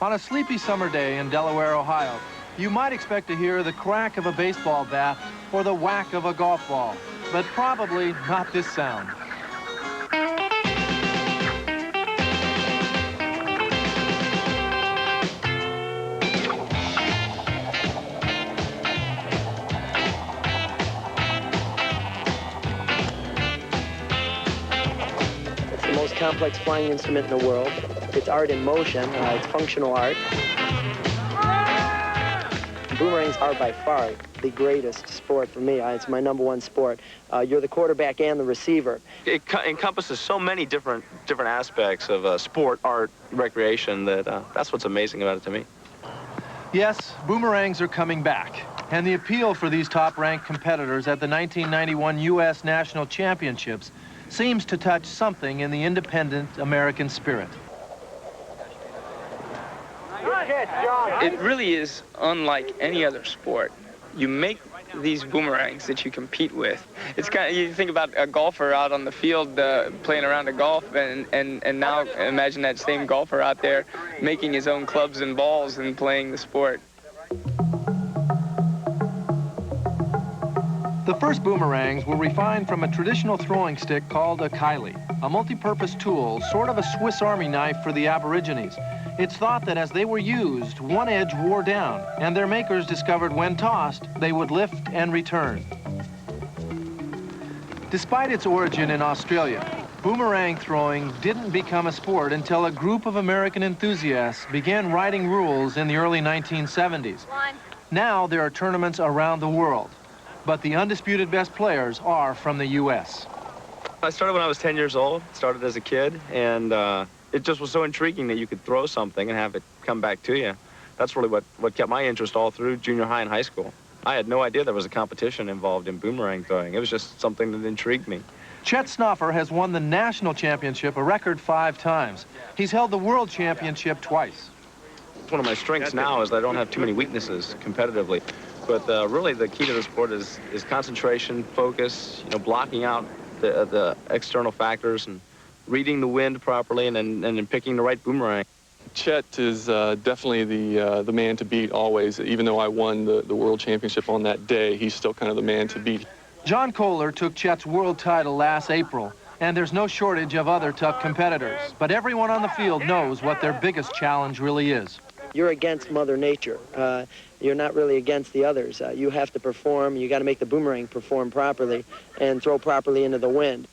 On a sleepy summer day in Delaware, Ohio, you might expect to hear the crack of a baseball bat or the whack of a golf ball, but probably not this sound. It's the most complex flying instrument in the world. It's art in motion. It's functional art. Boomerangs are by far the greatest sport for me. It's my #1 sport. You're the quarterback and the receiver. It encompasses so many different aspects of sport, art, recreation that that's what's amazing about it to me. Yes, boomerangs are coming back, and the appeal for these top-ranked competitors at the 1991 U.S. National Championships seems to touch something in the independent American spirit. It really is unlike any other sport. You make these boomerangs that you compete with. It's kind of, you think about a golfer out on the field playing around a golf, and now imagine that same golfer out there making his own clubs and balls and playing the sport. The first boomerangs were refined from a traditional throwing stick called a kylie, a multi-purpose tool, sort of a Swiss Army knife for the Aborigines. It's thought that as they were used, one edge wore down, and their makers discovered when tossed, they would lift and return. Despite its origin in Australia, boomerang throwing didn't become a sport until a group of American enthusiasts began writing rules in the early 1970s. Now there are tournaments around the world, but the undisputed best players are from the U.S. I started when I was 10 years old, started as a kid, and it just was so intriguing that you could throw something and have it come back to you. That's really what kept my interest all through junior high and high school. I had no idea there was a competition involved in boomerang throwing. It was just something that intrigued me. Chet Snouffer has won the national championship a record 5 times. He's held the world championship twice. One of my strengths now is that I don't have too many weaknesses competitively. But really the key to the sport is concentration, focus, blocking out the external factors and reading the wind properly and then picking the right boomerang. Chet is definitely the man to beat always. Even though I won the world championship on that day, he's still kind of the man to beat. John Kohler took Chet's world title last April, and there's no shortage of other tough competitors. But everyone on the field knows what their biggest challenge really is. You're against Mother Nature. You're not really against the others. You have to perform. You got to make the boomerang perform properly and throw properly into the wind.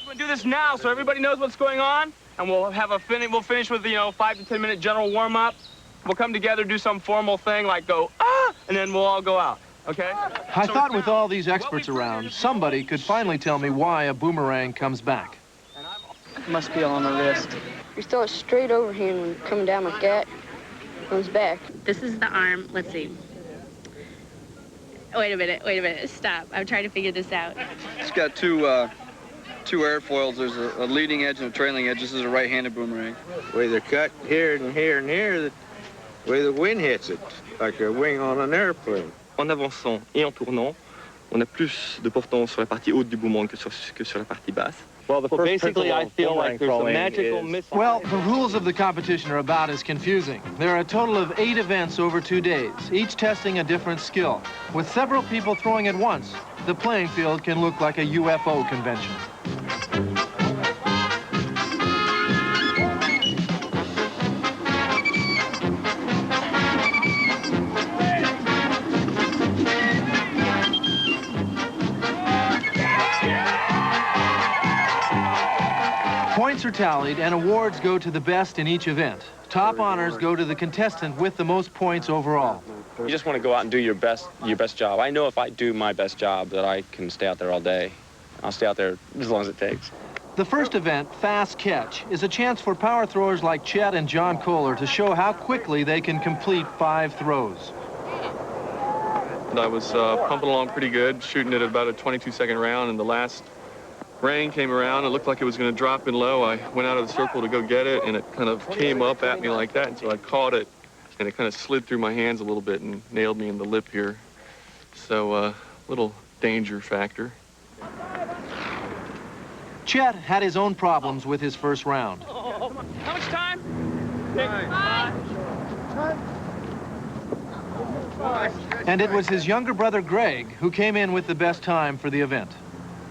We're going to do this now so everybody knows what's going on, and we'll have we'll finish with 5 to 10 minute general warm-up. We'll come together, do some formal thing like go, ah, and then we'll all go out, okay? I thought with all these experts around, somebody could finally tell me why a boomerang comes back. It must be on the wrist. You throw it straight overhand when coming down like that, comes back. This is the arm. Let's see. Wait a minute, stop. I'm trying to figure this out. It's got two airfoils. There's a leading edge and a trailing edge. This is a right-handed boomerang. The way they're cut here and here and here, the way the wind hits it, like a wing on an airplane. En avançant et en tournant, on a plus de portance sur la partie haute du boomerang que sur la partie basse. Well, basically, I feel like there's a magical missile. Well, the rules of the competition are about as confusing. There are a total of 8 events over 2 days, each testing a different skill. With several people throwing at once, the playing field can look like a UFO convention. Points are tallied and awards go to the best in each event. Top honors go to the contestant with the most points overall. You just want to go out and do your best job. I know if I do my best job that I can stay out there all day. I'll stay out there as long as it takes. The first event, Fast Catch, is a chance for power throwers like Chet and John Kohler to show how quickly they can complete 5 throws. I was pumping along pretty good, shooting it at about a 22-second round, and the last rang came around. It looked like it was going to drop in low. I went out of the circle to go get it, and it kind of came up at me like that, and so I caught it, and it kind of slid through my hands a little bit and nailed me in the lip here. So little danger factor. Chet had his own problems with his first round. How much time? 5. And it was his younger brother, Greg, who came in with the best time for the event.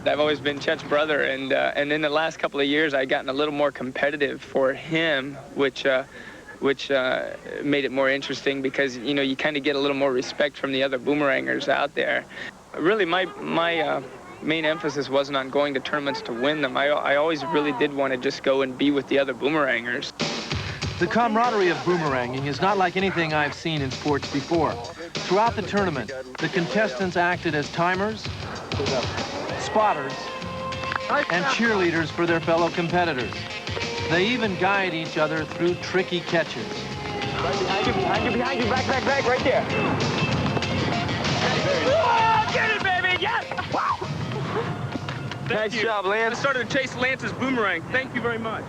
I've always been Chet's brother, and in the last couple of years, I've gotten a little more competitive for him, which made it more interesting because, you know, you kind of get a little more respect from the other boomerangers out there. Really, my main emphasis wasn't on going to tournaments to win them. I always really did want to just go and be with the other boomerangers. The camaraderie of boomeranging is not like anything I've seen in sports before. Throughout the tournament, the contestants acted as timers, spotters, and cheerleaders for their fellow competitors. They even guide each other through tricky catches. Right behind you, back, right there. Oh, get it, baby, yes! Nice job, Lance. I started to chase Lance's boomerang. Thank you very much.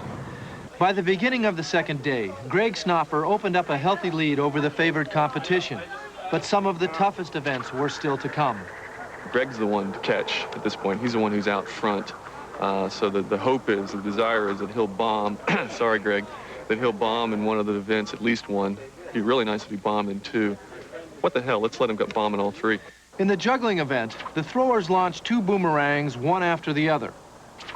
By the beginning of the second day, Greg Snouffer opened up a healthy lead over the favored competition, but some of the toughest events were still to come. Greg's the one to catch at this point. He's the one who's out front. So the hope is, the desire is that he'll bomb, sorry, Greg, that he'll bomb in one of the events, at least one. It'd be really nice if he bombed in 2. What the hell, let's let him get bomb in all 3. In the juggling event, the throwers launched 2 boomerangs, one after the other.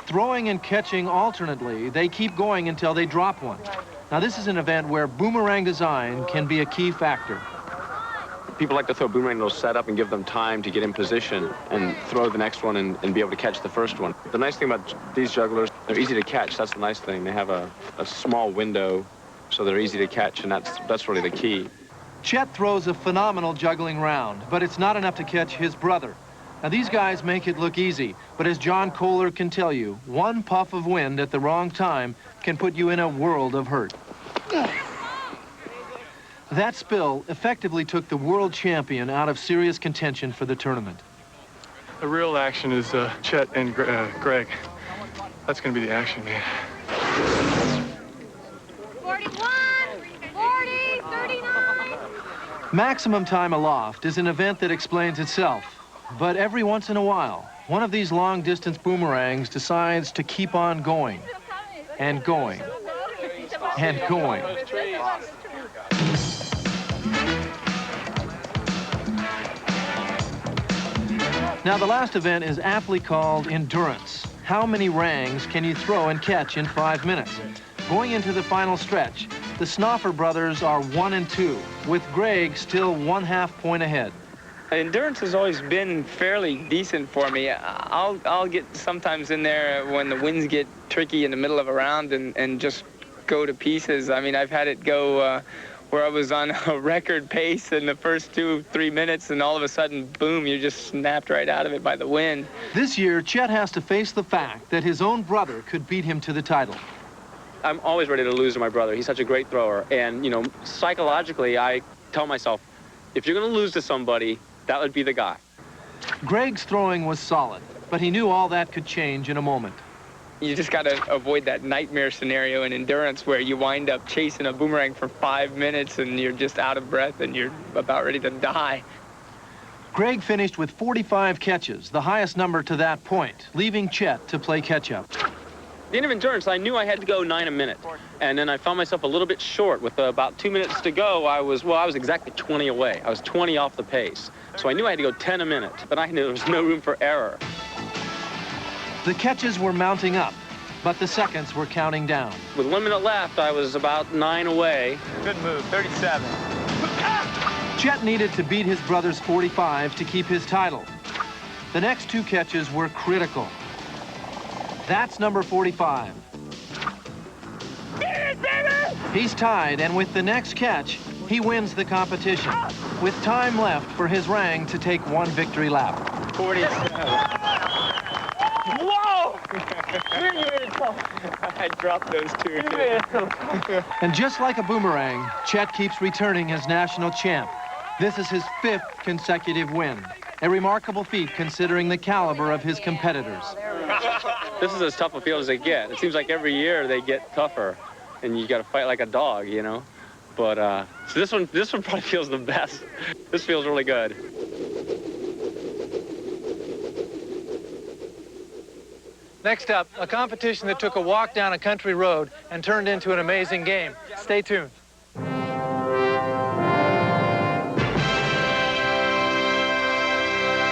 Throwing and catching alternately, they keep going until they drop one. Now, this is an event where boomerang design can be a key factor. People like to throw boomerang, they'll set up and give them time to get in position and throw the next one and be able to catch the first one. The nice thing about these jugglers, they're easy to catch. That's the nice thing. They have a small window, so they're easy to catch, and that's really the key. Chet throws a phenomenal juggling round, but it's not enough to catch his brother. Now, these guys make it look easy, but as John Kohler can tell you, one puff of wind at the wrong time can put you in a world of hurt. That spill effectively took the world champion out of serious contention for the tournament. The real action is Chet and Greg. That's going to be the action, man. 41, 40, 39. Maximum time aloft is an event that explains itself. But every once in a while, one of these long-distance boomerangs decides to keep on going, and going, and going. Now, the last event is aptly called endurance. How many rangs can you throw and catch in 5 minutes? Going into the final stretch, the Snouffer brothers are 1 and 2, with Greg still 1/2 point ahead. Endurance has always been fairly decent for me. I'll get sometimes in there when the winds get tricky in the middle of a round and just go to pieces. I mean, I've had it go where I was on a record pace in the first 2-3 minutes, and all of a sudden, boom, you just snapped right out of it by the wind. This year, Chet has to face the fact that his own brother could beat him to the title. I'm always ready to lose to my brother. He's such a great thrower. And, you know, psychologically, I tell myself, if you're going to lose to somebody, that would be the guy. Greg's throwing was solid, but he knew all that could change in a moment. You just got to avoid that nightmare scenario in endurance where you wind up chasing a boomerang for 5 minutes and you're just out of breath and you're about ready to die. Greg finished with 45 catches, the highest number to that point, leaving Chet to play catch-up. The end of endurance, I knew I had to go 9 a minute. And then I found myself a little bit short. With about 2 minutes to go, I was exactly 20 away. I was 20 off the pace. So I knew I had to go 10 a minute, but I knew there was no room for error. The catches were mounting up, but the seconds were counting down. With 1 minute left, I was about 9 away. Good move, 37. Chet needed to beat his brother's 45 to keep his title. The next 2 catches were critical. That's number 45. He's tied, and with the next catch, he wins the competition, with time left for his rang to take 1 victory lap. 47. Whoa! I dropped those 2 too. And just like a boomerang, Chet keeps returning as national champ. This is his 5th consecutive win, a remarkable feat considering the caliber of his competitors. This is as tough a field as they get. It seems like every year they get tougher, and you got to fight like a dog, you know. But so this one probably feels the best. This feels really good. Next up, a competition that took a walk down a country road and turned into an amazing game. Stay tuned.